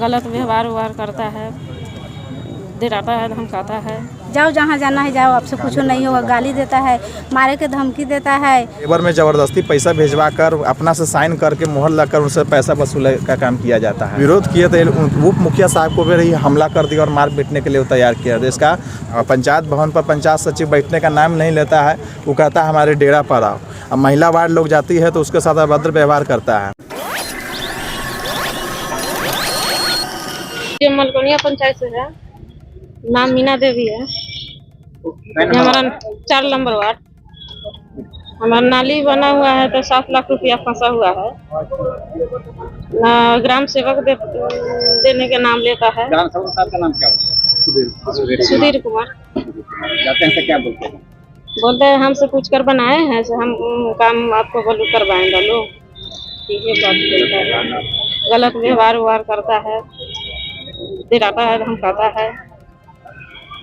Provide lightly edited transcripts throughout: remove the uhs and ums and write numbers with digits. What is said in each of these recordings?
गलत व्यवहार करता है, डराता है, धमकाता है। जाओ जहाँ जाना है जाओ, आपसे कुछ नहीं होगा, गाली देता है, मारे के धमकी देता है। लेबर में ज़बरदस्ती पैसा भेजवा कर अपना से साइन करके मोहर लगाकर उनसे पैसा वसूल का काम किया जाता है। विरोध किए तो उप मुखिया साहब को भी हमला कर दिया और मार पीटने के लिए वो तैयार किया। इसका पंचायत भवन पर पंचायत सचिव बैठने का नाम नहीं लेता है, वो कहता है हमारे डेरा पर आओ। अब महिला वार्ड लोग जाती है तो उसके साथ अभद्र व्यवहार करता है। ये मलकोनिया पंचायत से है, नाम मीना देवी है। ये हमारा 4 नंबर वार्ड। हमारा नाली बना हुआ है तो 7 लाख रुपया फंसा हुआ है। ग्राम सेवक देने के नाम लेता है। ग्राम सेवक साहब का नाम क्या होता है? सुधीर कुमार। जाते हैं तो क्या बोलते हैं? बोलते हैं हमसे पूछ कर बनाए हैं, से हम काम आपको बोलू करवाएंगे। लो ये बात बोलता है, गलत व्यवहार करता है, डराता है, धमकाता है।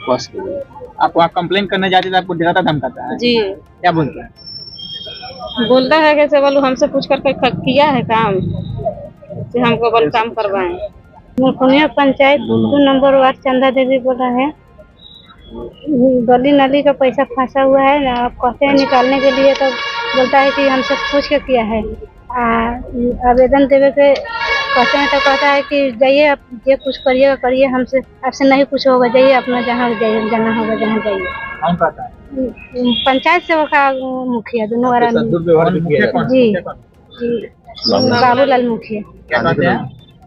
बस आपको आप कंप्लेन करने जाते थे, आपको डराता धमकाता है जी। क्या बोलते हैं? बोलता है कैसे बोलू हमसे पूछ कर किया है काम, कि हमको बोल काम करवाएं। मलकोनिया पंचायत 2 नंबर वार्ड चंदा देवी बोला है। गली नाली का पैसा फंसा हुआ है ना, आप कहते हैं निकालने के लिए तो बोलता है कि हमसे पूछ के किया है। आवेदन देवे के कहते हैं तो कहता है कि जाइए आप ये कुछ करिए, हमसे आपसे नहीं कुछ होगा, जाइए अपना जहाँ जाना होगा जहाँ जाइए। कौन कहता है? पंचायत सेवक का मुखिया दोनों दुर्व्यवहार भी किया जाता है। जी बाबूलाल मुखिया। क्या कहते हैं?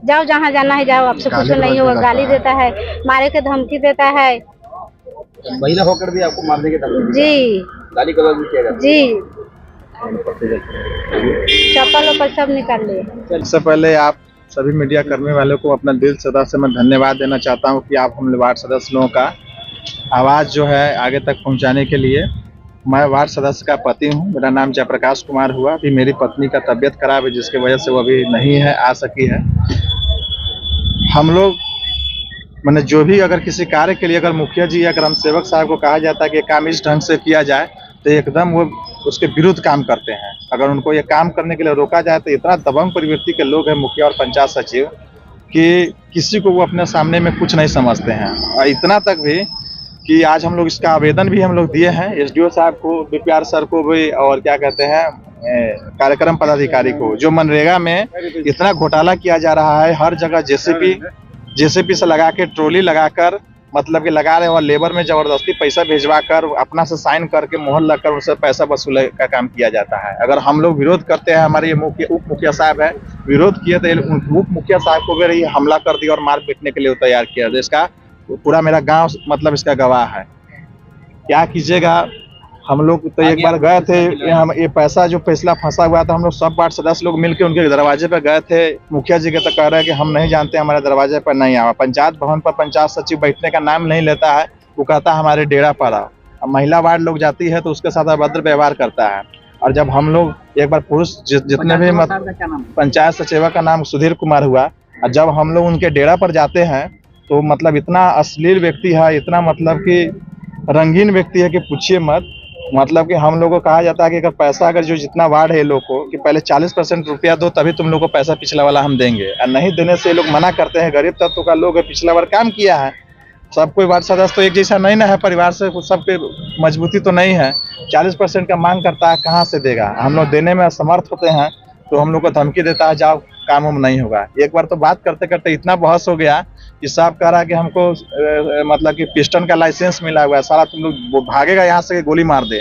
जाओ जहाँ जाना है जाओ, आपसे कुछ नहीं होगा, गाली देता है, मारे के धमकी देता है। महिला होकर भी आपको मारने की धमकी जी गाली गलौज भी किया जाता है। जी चप्पल वप्पल सब निकाल लिए। सबसे पहले आप सभी मीडिया कर्मी वालों को अपना दिल सदा से मैं धन्यवाद देना चाहता हूं कि आप हम वार्ड सदस्य लोगों का आवाज़ जो है आगे तक पहुंचाने के लिए। मैं वार्ड सदस्य का पति हूं, मेरा नाम जयप्रकाश कुमार हुआ। अभी मेरी पत्नी का तबीयत खराब है जिसकी वजह से वो अभी नहीं है, आ सकी है। हम लोग मैंने जो भी अगर किसी कार्य के लिए अगर मुखिया जी या ग्राम सेवक साहब को कहा जाता है कि काम इस ढंग से किया जाए तो एकदम वो उसके विरुद्ध काम करते हैं। अगर उनको ये काम करने के लिए रोका जाए तो इतना दबंग प्रवृत्ति के लोग हैं मुखिया और पंचायत सचिव कि किसी को वो अपने सामने में कुछ नहीं समझते हैं। और इतना तक भी कि आज हम लोग इसका आवेदन भी हम लोग दिए हैं SDO साहब को, BPR सर को भी, और क्या कहते हैं कार्यक्रम पदाधिकारी को। जो मनरेगा में इतना घोटाला किया जा रहा है, हर जगह जेसीपी से लगा के ट्रॉली लगाकर मतलब कि लगा रहे हैं और लेबर में ज़बरदस्ती पैसा भेजवा कर अपना से साइन करके मोहर लगकर उनसे पैसा वसूल का काम किया जाता है। अगर हम लोग विरोध करते हैं, हमारे ये उप मुखिया साहब है, विरोध किए तो उप मुखिया साहब को भी हमला कर दिया और मार पीटने के लिए तैयार किया। इसका पूरा मेरा गांव मतलब इसका गवाह है। क्या कीजिएगा, हम लोग तो एक बार गए थे, हम ये पैसा जो फैसला फंसा हुआ था, हम लोग सब वार्ड सदस्य लोग मिलकर उनके दरवाजे पर गए थे। मुखिया जी के तो कह रहे हैं कि हम नहीं जानते, हमारे दरवाजे पर नहीं आवा। पंचायत भवन पर पंचायत सचिव बैठने का नाम नहीं लेता है, वो कहता है हमारे डेरा पर आओ। अब महिला वार्ड लोग जाती है तो उसके साथ अभद्र व्यवहार करता है। और जब हम लोग एक बार पुरुष जितने भी पंचायत सचिव का नाम सुधीर कुमार हुआ, और जब हम लोग उनके डेरा पर जाते हैं तो मतलब इतना अश्लील व्यक्ति है, इतना मतलब कि रंगीन व्यक्ति है कि पूछिए मत। मतलब कि हम लोग को कहा जाता है कि अगर पैसा अगर जो जितना वार्ड है लोग को कि पहले 40% रुपया दो तभी तुम लोग को पैसा पिछला वाला हम देंगे, और नहीं देने से ये लोग मना करते हैं। गरीब तत्व का लोग है, पिछला बार काम किया है, सब कोई वार्ड सदस्य तो एक जैसा नहीं ना है, परिवार से सबके मजबूती तो नहीं है। 40% का मांग करता है, कहाँ से देगा? हम लोग देने में असमर्थ होते हैं तो हम लोग को धमकी देता है जाओ काम हम नहीं होगा। एक बार तो बात करते करते इतना बहस हो गया कि साहब कह रहा है कि हमको मतलब कि पिस्टन का लाइसेंस मिला हुआ है, सारा तुम लोग भागेगा यहाँ से गोली मार दे।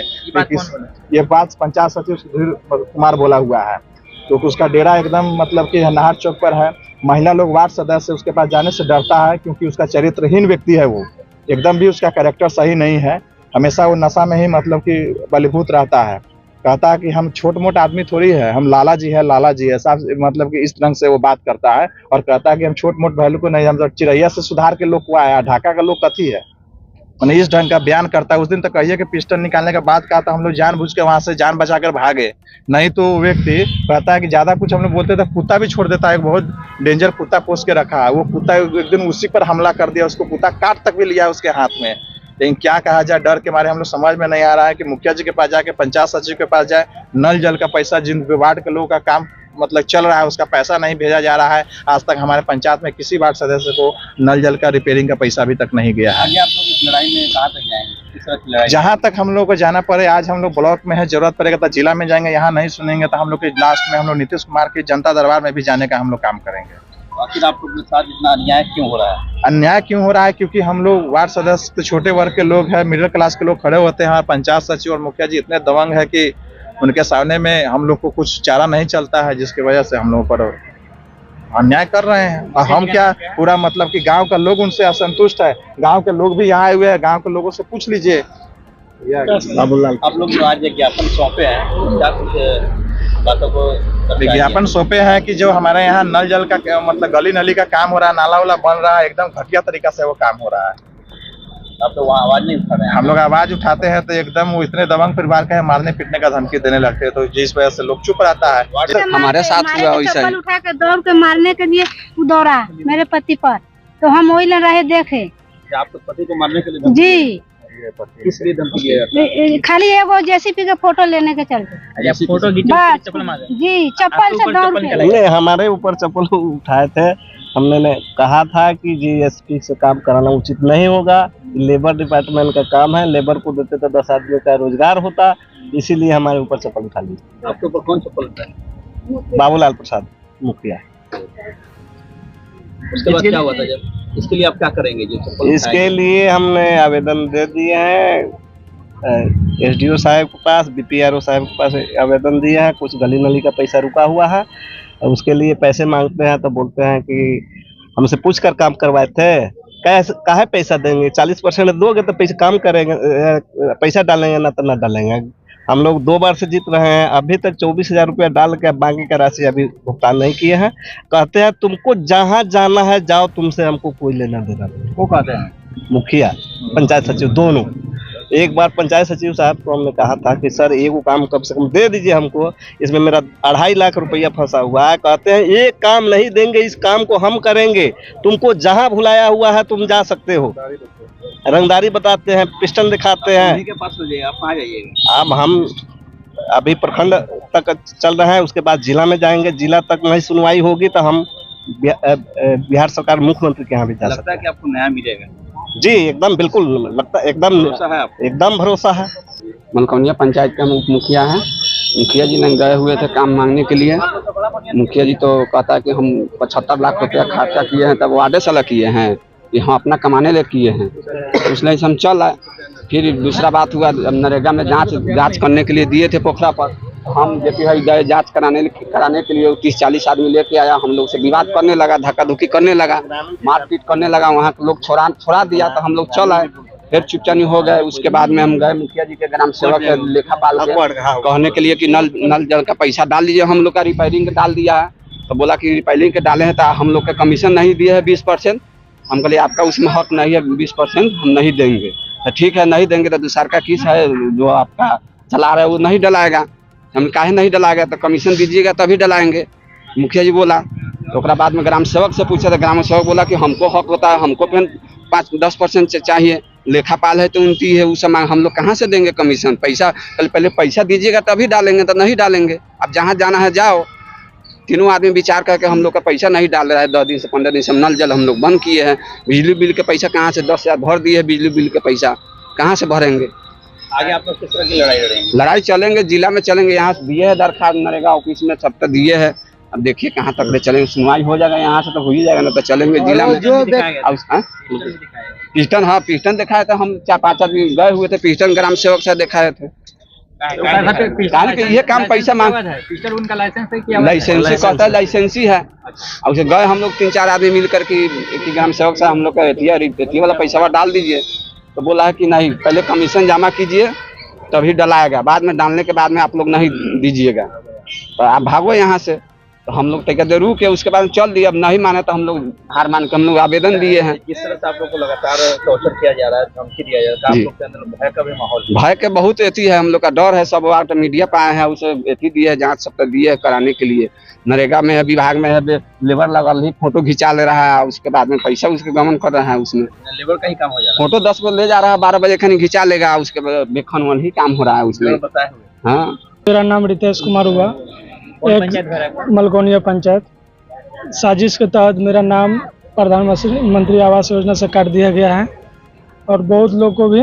ये बात पंचायत सचिव सुधीर कुमार बोला हुआ है। तो उसका डेरा एकदम मतलब कि नाहर चौक पर है। महिला लोग वार्ड सदस्य उसके पास जाने से डरता है क्योंकि उसका चरित्रहीन व्यक्ति है, वो एकदम भी उसका कैरेक्टर सही नहीं है। हमेशा वो नशा में ही मतलब कि बलीभूत रहता है। कहता है कि हम छोट मोट आदमी थोड़ी है, हम लाला जी है साहब, मतलब कि इस ढंग से वो बात करता है। और कहता है कि हम छोट मोट भैलू को नहीं, हम चिड़ैया से सुधार के लोग को आया, ढाका का लोग कथी है, मैंने इस ढंग का बयान करता है। उस दिन तो कहिए कि पिस्टल निकालने के बाद कहा था हम लोग जानबूझ के वहां से जान बचाकर भागे, नहीं तो व्यक्ति कहता है कि ज्यादा कुछ हम लोग बोलते थे कुत्ता भी छोड़ देता है। एक बहुत डेंजर कुत्ता पोस के रखा है, वो कुत्ता एक दिन उसी पर हमला कर दिया, उसको कुत्ता काट तक भी लिया उसके हाथ में। लेकिन क्या कहा जाए, डर के मारे हम लोग समझ में नहीं आ रहा है कि मुखिया जी के पास जाके, पंचायत सचिव के पास जाए, नल जल का पैसा जिन वार्ड के लोगों का काम मतलब चल रहा है उसका पैसा नहीं भेजा जा रहा है। आज तक हमारे पंचायत में किसी वार्ड सदस्य को नल जल का रिपेयरिंग का पैसा अभी तक नहीं गया है। आगे आप लोग इस लड़ाई में कहाँ तक जाएंगे, किस तरह की लड़ाई? जहाँ तक हम लोग को जाना पड़े, आज हम लोग ब्लॉक में है, जरूरत पड़ेगा तो जिला में जाएंगे, यहाँ नहीं सुनेंगे तो हम लोग के लास्ट में हम लोग नीतीश कुमार के जनता दरबार में भी जाने का हम लोग काम करेंगे। आखिर आप लोग के साथ इतना अन्याय क्यों हो रहा है? अन्याय क्यों हो रहा है? क्योंकि हम लोग वार्ड सदस्य तो छोटे वर्ग के लोग हैं, मिडिल क्लास के लोग खड़े होते हैं, और पंचायत सचिव और मुखिया जी इतने दबंग है कि उनके सामने में हम लोग को कुछ चारा नहीं चलता है, जिसकी वजह से हम लोगों पर अन्याय कर रहे हैं। और हम क्या, पूरा मतलब कि गांव का लोग उनसे असंतुष्ट है, गांव के लोग भी यहाँ आए हुए हैं, गांव के लोगों से पूछ लीजिए। बाबूलाल, आप लोग जो आज ज्ञापन सौंपे हैं, क्या कुछ बातों को विज्ञापन सौंपे हैं कि जो हमारे यहाँ नल जल का मतलब गली नली का काम हो रहा है, नाला वाला बन रहा है, एकदम घटिया तरीका से वो काम हो रहा है। आप तो वहाँ आवाज नहीं उठा रहे हैं? हम लोग आवाज उठाते हैं तो एकदम वो इतने दबंग परिवार के हैं, मारने पीटने का धमकी देने लगते हैं, तो जिस वजह से लोग चुप रहता है। हमारे साथ हुआ वैसा ही, उठा के दौड़ के मारने के लिए दौड़ा मेरे पति पर, तो हम वही ले रहे देखे। आपके पति को मारने के लिए जी, किस लिए धमकी दिया? खाली वो जेसीपी का फोटो लेने के चलते, फोटो जी चप्पल से दौड़ के। नहीं, हमारे ऊपर चप्पल उठाए थे। हमने कहा था कि जीएसटी से काम कराना उचित नहीं होगा, लेबर डिपार्टमेंट का काम है, लेबर को देते तो 10 आदमी का रोजगार होता, इसीलिए हमारे ऊपर चप्पल उठा ली। आपके ऊपर कौन चप्पल उठा? बाबूलाल प्रसाद मुखिया। उसके बाद क्या हुआ था जब? इसके लिए आप क्या करेंगे? जो चप्पल इसके लिए हमने आवेदन दे दिए हैं एसडीओ साहब के पास, बीपीआरओ साहब के पास आवेदन दिए हैं। कुछ गली नली का पैसा रुका हुआ है, उसके लिए पैसे मांगते हैं तो बोलते हैं कि हमसे पूछ कर काम करवाए थे, काहे पैसा देंगे, 40% दोगे तो पैसा काम करेंगे, पैसा डालेंगे ना तो ना डालेंगे। हम लोग 2 बार से जीत रहे हैं, अभी तक 24,000 रुपया डाल के बाकी का राशि अभी भुगतान नहीं किए हैं। कहते हैं तुमको जहाँ जाना है जाओ, तुमसे हमको कोई लेना देना नहीं। वो कहते हैं मुखिया पंचायत सचिव दोनों। एक बार पंचायत सचिव साहब को हमने कहा था कि सर एक काम कम से कम दे दीजिए हमको, इसमें मेरा 2.5 लाख रुपया फंसा हुआ है। कहते हैं एक काम नहीं देंगे, इस काम को हम करेंगे, तुमको जहाँ भुलाया हुआ है तुम जा सकते हो। रंगदारी बताते हैं, पिस्टल दिखाते हैं। उन्हीं के पास हो जाइए, आप कहाँ जाइएगा? अब हम अभी प्रखंड तक चल रहे हैं, उसके बाद जिला में जाएंगे। जिला तक नहीं सुनवाई होगी तो हम बिहार सरकार मुख्यमंत्री के यहाँ भी जा सकते हैं। लगता है कि आपको न्याय मिलेगा? जी एकदम, बिल्कुल लगता है, एकदम भरोसा है आपको? एकदम भरोसा है। मनकौनिया पंचायत के उप मुखिया हैं। मुखिया जी ने गए हुए थे काम मांगने के लिए। मुखिया जी तो कहता है कि हम 75 लाख रुपया खर्चा किए हैं, तब वादे साला किए हैं कि हम अपना कमाने ले किए हैं, तो इसलिए हम चल आए। फिर दूसरा बात हुआ, नरेगा में जांच करने के लिए दिए थे पोखरा पर, हम जेपी गए जांच कराने के लिए। 30-40 आदमी लेके आया, हम लोग से विवाद करने लगा, धक्का धुक्की करने लगा, मारपीट करने लगा। वहाँ के लोग छोड़ा दिया तो हम लोग चल आए, फिर चुपचानी हो गए। उसके बाद में हम गए मुखिया जी के ग्राम सेवक लेखापाल कहने के लिए कि नल जल का पैसा डाल दीजिए। हम लोग का रिपेयरिंग डाल दिया है, तो बोला कि रिपेयरिंग के डाले हैं तो हम लोग का कमीशन नहीं दिए है 20%। हम कहलिए आपका उसमें हक नहीं है, 20% हम नहीं देंगे। तो ठीक है, नहीं देंगे तो दूसरा का किस है जो आपका चला रहा है वो नहीं डलाएगा। हम काहे नहीं डलाएगा, तो कमीशन दीजिएगा तभी डलाएंगे, मुखिया जी बोला। तो बाद में ग्राम सेवक से पूछा तो ग्राम सेवक बोला कि हमको हक होता है, हमको 5-10% चाहिए। लेखापाल है तो उनकी है, उस समय हम लोग कहाँ से देंगे कमीशन? पैसा पहले पैसा दीजिएगा तभी डालेंगे, तो नहीं डालेंगे। अब जहाँ जाना है जाओ। तीनों आदमी विचार करके हम लोग का पैसा नहीं डाल रहा है। 10 दिन से 15 दिन से नल जल हम लोग बंद किए हैं। बिजली बिल के पैसा कहाँ से 10,000 भर दिए है, बिजली बिल के पैसा कहाँ से भरेंगे? आगे आप लोग किस तरह की लड़ाई लड़ेंगे? लड़ाई चलेंगे, जिला में चलेंगे। यहाँ दिए है दरखास्त, नरेगा ऑफिस में सब तक दिए है। अब देखिए कहाँ तक ले चलेंगे, सुनवाई हो जाएगा यहाँ से तो हो ही जाएगा, ना तो चलेंगे जिला में। पिस्टन, हाँ पिस्टन दिखाए थे हम, 4-5 आदमी गए हुए थे, पिस्टन ग्राम सेवक से दिखाए थे। ये काम पैसा मांग, उनका लाइसेंस है कि लाइसेंसी कहता है, लाइसेंसी है। और उसे गए हम लोग 3-4 आदमी मिल करके ग्राम सेवक से हम लोग का एटी वाला पैसा डाल दीजिए, तो बोला है कि नहीं पहले कमीशन जमा कीजिए तभी डलाएगा, बाद में डालने के बाद में आप लोग नहीं दीजिएगा, तो आप भागो यहाँ से। तो हम लोग टिकट दे रुके, उसके बाद चल दिए। अब नहीं माने तो हम लोग हार मान के हम लोग आवेदन दिए हैं। जिस तरह से आप लोग को लगातार टॉर्चर किया जा रहा है, धमकी दिया जा रहा है, आप जी। लोग के अंदर भय का भी माहौल है। भय के बहुत एथी है, हम लोग का डर है। सब बात मीडिया पे आए हैं, उसे एथी दिए है, जांच सब दिए है कराने के लिए। नरेगा में है, विभाग में है, लेबर लगा ही फोटो खिंचा ले रहा है, उसके बाद में पैसा उसके गमन कर रहा है। उसमें लेबर का ही काम हो जा रहा फोटो 10 को ले जा रहा है, 12 बजे खनी खिंचा लेगा, उसके बाद बेखन वन ही काम हो रहा है उसमें। है, बताए हुए। हाँ, मेरा नाम रितेश कुमार हुआ, कौन पंचायत घर है? मलकोनिया पंचायत। साजिश के तहत मेरा नाम प्रधानमंत्री आवास योजना से काट दिया गया है और बहुत लोग को भी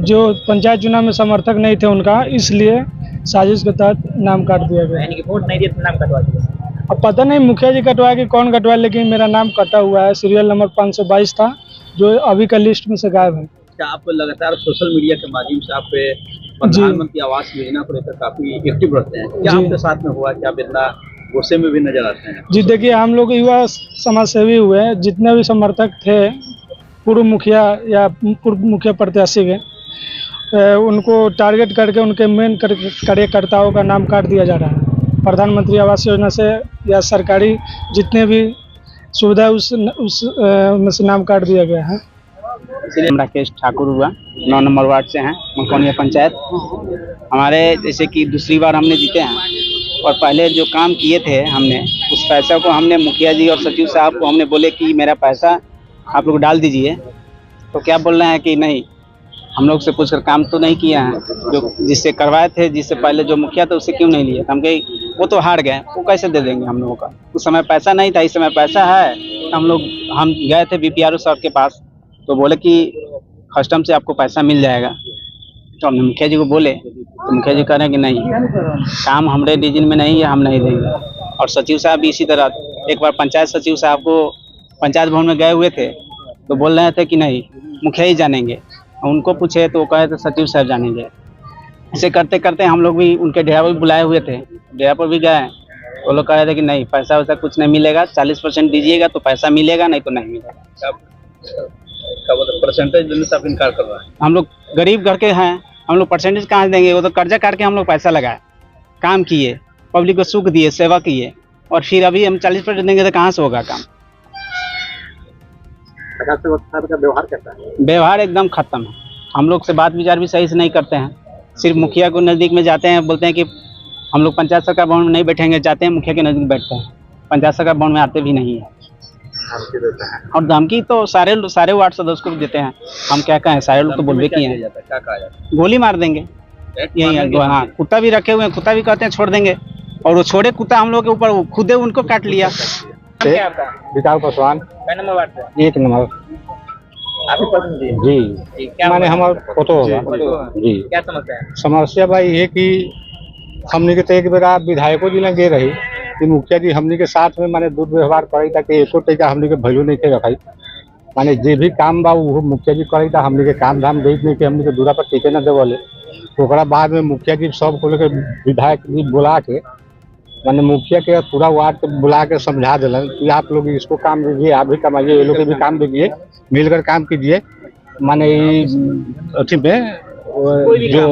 जो पंचायत चुनाव में समर्थक नहीं थे उनका, इसलिए साजिश के तहत नाम काट दिया गया। यानी कि वोट नहीं दिए तो नाम कटवा दिया। अब पता नहीं मुखिया जी कटवाए कि कौन कटवाए, लेकिन मेरा नाम कटा हुआ है। सीरियल नंबर 522 था, जो अभी का लिस्ट में से गायब है। क्या आप लगातार सोशल मीडिया के माध्यम से आप प्रधानमंत्री आवास योजना को लेकर काफी एक्टिव रहते हैं, क्या जी। आपके साथ में हुआ कि आप इतना गुस्से में भी नजर आते हैं? जी देखिए, हम लोग युवा समाज सेवी हुए, जितने भी समर्थक थे पूर्व मुखिया या पूर्व मुखिया प्रत्याशी के, उनको टारगेट करके उनके मेन कार्यकर्ताओं का नाम काट दिया जा रहा है। प्रधानमंत्री आवास योजना से या सरकारी जितने भी सुविधा उस में से नाम काट दिया गया है। हम राकेश ठाकुर हुआ, 9 नंबर वार्ड से हैं, मलकोनिया पंचायत। हमारे जैसे कि दूसरी बार हमने जीते हैं और पहले जो काम किए थे हमने, उस पैसा को हमने मुखिया जी और सचिव साहब को हमने बोले कि मेरा पैसा आप लोग डाल दीजिए, तो क्या बोल रहे हैं कि नहीं, हम लोग से पूछकर काम तो नहीं किया है। जो जिससे करवाए थे, जिससे पहले जो मुखिया था उससे क्यों नहीं लिए? हम कहे वो तो हार गए, वो कैसे दे देंगे हम लोगों का? उस समय पैसा नहीं था, इस समय पैसा है। हम गए थे बीपीआरओ साहब के पास, तो बोले कि कस्टम से आपको पैसा मिल जाएगा। तो हमने मुखिया जी को बोले, तो मुखिया जी कह रहे हैं कि नहीं, काम हमारे डिवीजन में नहीं है, हम नहीं देंगे। और सचिव साहब भी इसी तरह, एक बार पंचायत सचिव साहब को पंचायत भवन में गए हुए थे, तो बोल रहे थे कि नहीं, मुखिया ही जानेंगे। उनको पूछे तो वो कहे थे सचिव साहब जानेंगे। ऐसे करते करते हम लोग भी उनके डेरा पर बुलाए हुए थे, डेरा पर भी गए, वो लोग कह रहे थे कि नहीं, पैसा वैसा कुछ नहीं मिलेगा, 40% दीजिएगा तो पैसा मिलेगा, नहीं तो नहीं मिलेगा। परसेंटेज देने से आप इनकार कर रहा है? हम लोग गरीब घर के हैं, हम लोग परसेंटेज कहाँ से देंगे? वो तो कर्जा काट के हम लोग पैसा लगाए, काम किए, पब्लिक को सुख दिए, सेवा किए, और फिर अभी हम 40% देंगे तो कहाँ से होगा काम? का व्यवहार कैसा है? व्यवहार एकदम खत्म है। हम लोग से बात विचार भी सही से नहीं करते हैं, सिर्फ मुखिया को नज़दीक में जाते हैं, बोलते हैं कि हम लोग पंचायत सरकार भवन में नहीं बैठेंगे, जाते हैं मुखिया के नज़दीक बैठते हैं, पंचायत सरकार भवन में आते भी नहीं है। और धमकी तो सारे वार्ड सदस्य को भी देते हैं। हम क्या कहें, सारे लोग तो बोलबे किए हैं, क्या कहा जाता है? गोली मार देंगे, यही है। हाँ, कुत्ता भी रखे हुए हैं, कुत्ता भी कहते हैं छोड़ देंगे, और वो छोड़े कुत्ता हम लोग के ऊपर, खुदे उनको काट लिया। क्या आपका? विकास पासवान, कै नंबर वार्ड से? 1 नंबर। आप ही प्रतिनिधि? जी, क्या माने हमारा फोटो होगा। जी, क्या समस्या है? समस्या भाई ये कि हमने के तो एक बेरा विधायकों जी ने गे रही कि मुखिया जी हमने के साथ में माने दुर्व्यवहार करी था कि एको टेका हमने के वैल्यू नहीं थे रखाई। माने जे भी काम बा वो मुखिया जी करी था, हमने के काम धाम देख नहीं के हमने के दूरा पर टेके न देवले। ओकरा बाद में मुखिया जी सब को लेकर विधायक जी बुला के, माने मुखिया के पूरा वार्ड के बुला के समझा दिलन कि आप लोग इसको काम दीजिए, आप भी कमाइए, ये लोग के भी काम दीजिए, मिलकर काम कीजिए। माने अथी में जो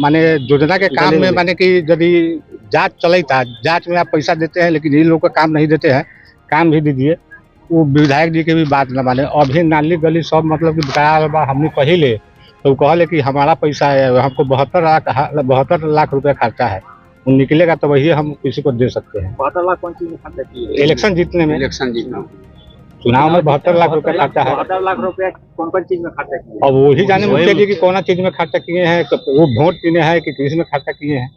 माने योजना के काम में माने कि यदि जांच चलता, जांच में आप पैसा देते हैं लेकिन इन लोग का काम नहीं देते हैं, काम भी दीजिए। वो विधायक जी के भी बात न माने। अभी नाली गली सब मतलब कि बकाया बा, हमने पहले तो कहले कि हमारा पैसा है, हमको 72 लाख रुपया खर्चा है, वो निकलेगा तो वही हम किसी को दे सकते हैं। 72 लाख कौन चीज में खर्चा किए? इलेक्शन जीतने में, इलेक्शन जीतना, चुनाव में 72 लाख रुपया खर्चा है। 72 लाख रुपया कौन कौन चीज में खर्चा किए? और वही जाने मुखिया जी की कौन चीज में खर्चा किए हैं, वो वोट किने हैं कि किस में खर्चा किए हैं।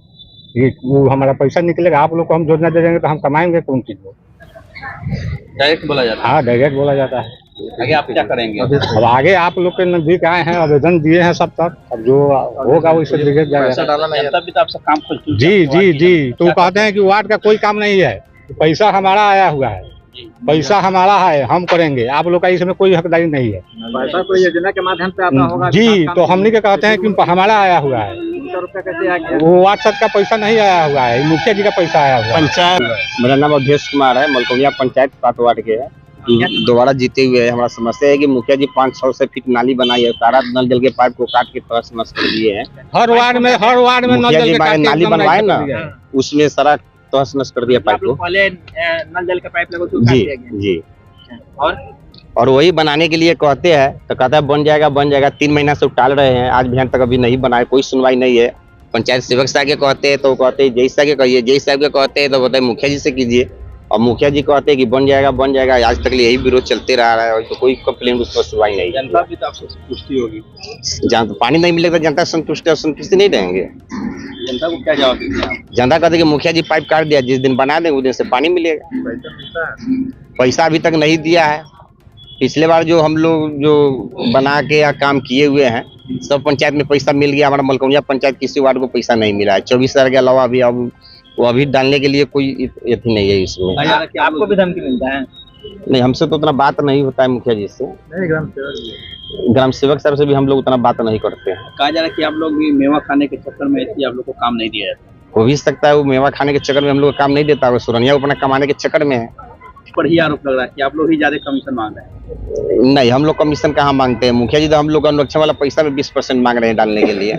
ये वो हमारा पैसा निकलेगा, आप लोग को हम योजना दे देंगे तो हम कमाएंगे कौन चीज में? डायरेक्ट बोला जाता हाँ, डायरेक्ट बोला जाता है। है। आगे आप क्या करेंगे? अब आगे आप लोग के नजदीक आए हैं, आवेदन दिए हैं सब तक, अब जो होगा वैसे दिखे जाएगा। डाला नहीं तब भी तो आपसे काम खुल चुका है। जी जी जी, तो कहते हैं कि वार्ड का कोई काम नहीं है, पैसा हमारा आया हुआ है, पैसा हमारा है, हम करेंगे, आप लोग का इसमें कोई हकदारी नहीं है। पैसा कोई योजना के माध्यम से आता होगा? जी, तो हमने के कहते हैं कि हमारा आया हुआ है, 300 रुपया कैसे आ गया? वो वार्ड सब का पैसा नहीं आया हुआ है, मुखिया जी का पैसा आया हुआ है। पंचायत, मेरा नाम अवधेश कुमार है, मलकोनिया पंचायत 7 वार्ड के है, दोबारा जीते हुए है। हमारा समस्या है कि मुखिया जी 500 फीट नाली बनाई है, सारा नल जल के पाइप को काट के तहस नहस कर दिए हैं। हर वार्ड में मुखिया जी नाली बनवाए ना, उसमें सारा तहस नस कर दिया पाइप को। पहले नल जल का पाइप लगा जी जी। और वही बनाने के लिए कहते हैं तो कहता है बन जाएगा 3 महीना से टाल रहे हैं, आज बिहान तक अभी नहीं बनाए, कोई सुनवाई नहीं है। पंचायत सेवक साहब के कहते हैं तो कहते हैं जय साहब के कहिए, जय साहब के कहते हैं तो बताए मुखिया जी से कीजिए, और मुखिया जी कहते हैं कि बन जाएगा, आज तक यही विरोध चलते रहा है और तो कोई कंप्लेन उस पर सुनवाई नहीं। जनता भी तो आपसे संतुष्टि होगी। जहाँ पानी नहीं मिलेगा जनता संतुष्टि नहीं रहेंगे। जनता को क्या जवाब देंगे आप? जनता कहते कि मुखिया जी पाइप काट दिया, जिस दिन बना देंगे उस दिन से पानी मिलेगा। पैसा अभी तक नहीं दिया है। पिछले बार जो हम लोग जो बना के या काम किए हुए हैं सब पंचायत में पैसा मिल गया, हमारा मलकौनिया पंचायत किसी वार्ड को पैसा नहीं मिला है। 24,000 के अलावा अभी अब वो अभी डालने के लिए कोई यथी नहीं है इसमें। आपको भी धमकी मिलता है? नहीं, हमसे तो उतना बात नहीं होता है मुखिया जी से, ग्राम सेवक साहब से भी हम लोग उतना बात नहीं करते हैं। कहा जा रहा है कि आप लोग भी मेवा खाने के चक्कर में इसलिए आप लोग को काम नहीं दिया जाता। हो भी सकता है वो मेवा खाने के चक्कर में हम लोग को काम नहीं देता है, सुरनिया अपना कमाने के चक्कर में है। पर ही आरोप लग रहा है कि आप लोग ही ज्यादा कमीशन मांग रहे हैं। नहीं, हम लोग कमीशन कहाँ मांगते हैं, मुखिया जी तो हम लोग अनुरक्षण वाला पैसा में 20% मांग रहे हैं डालने के लिए।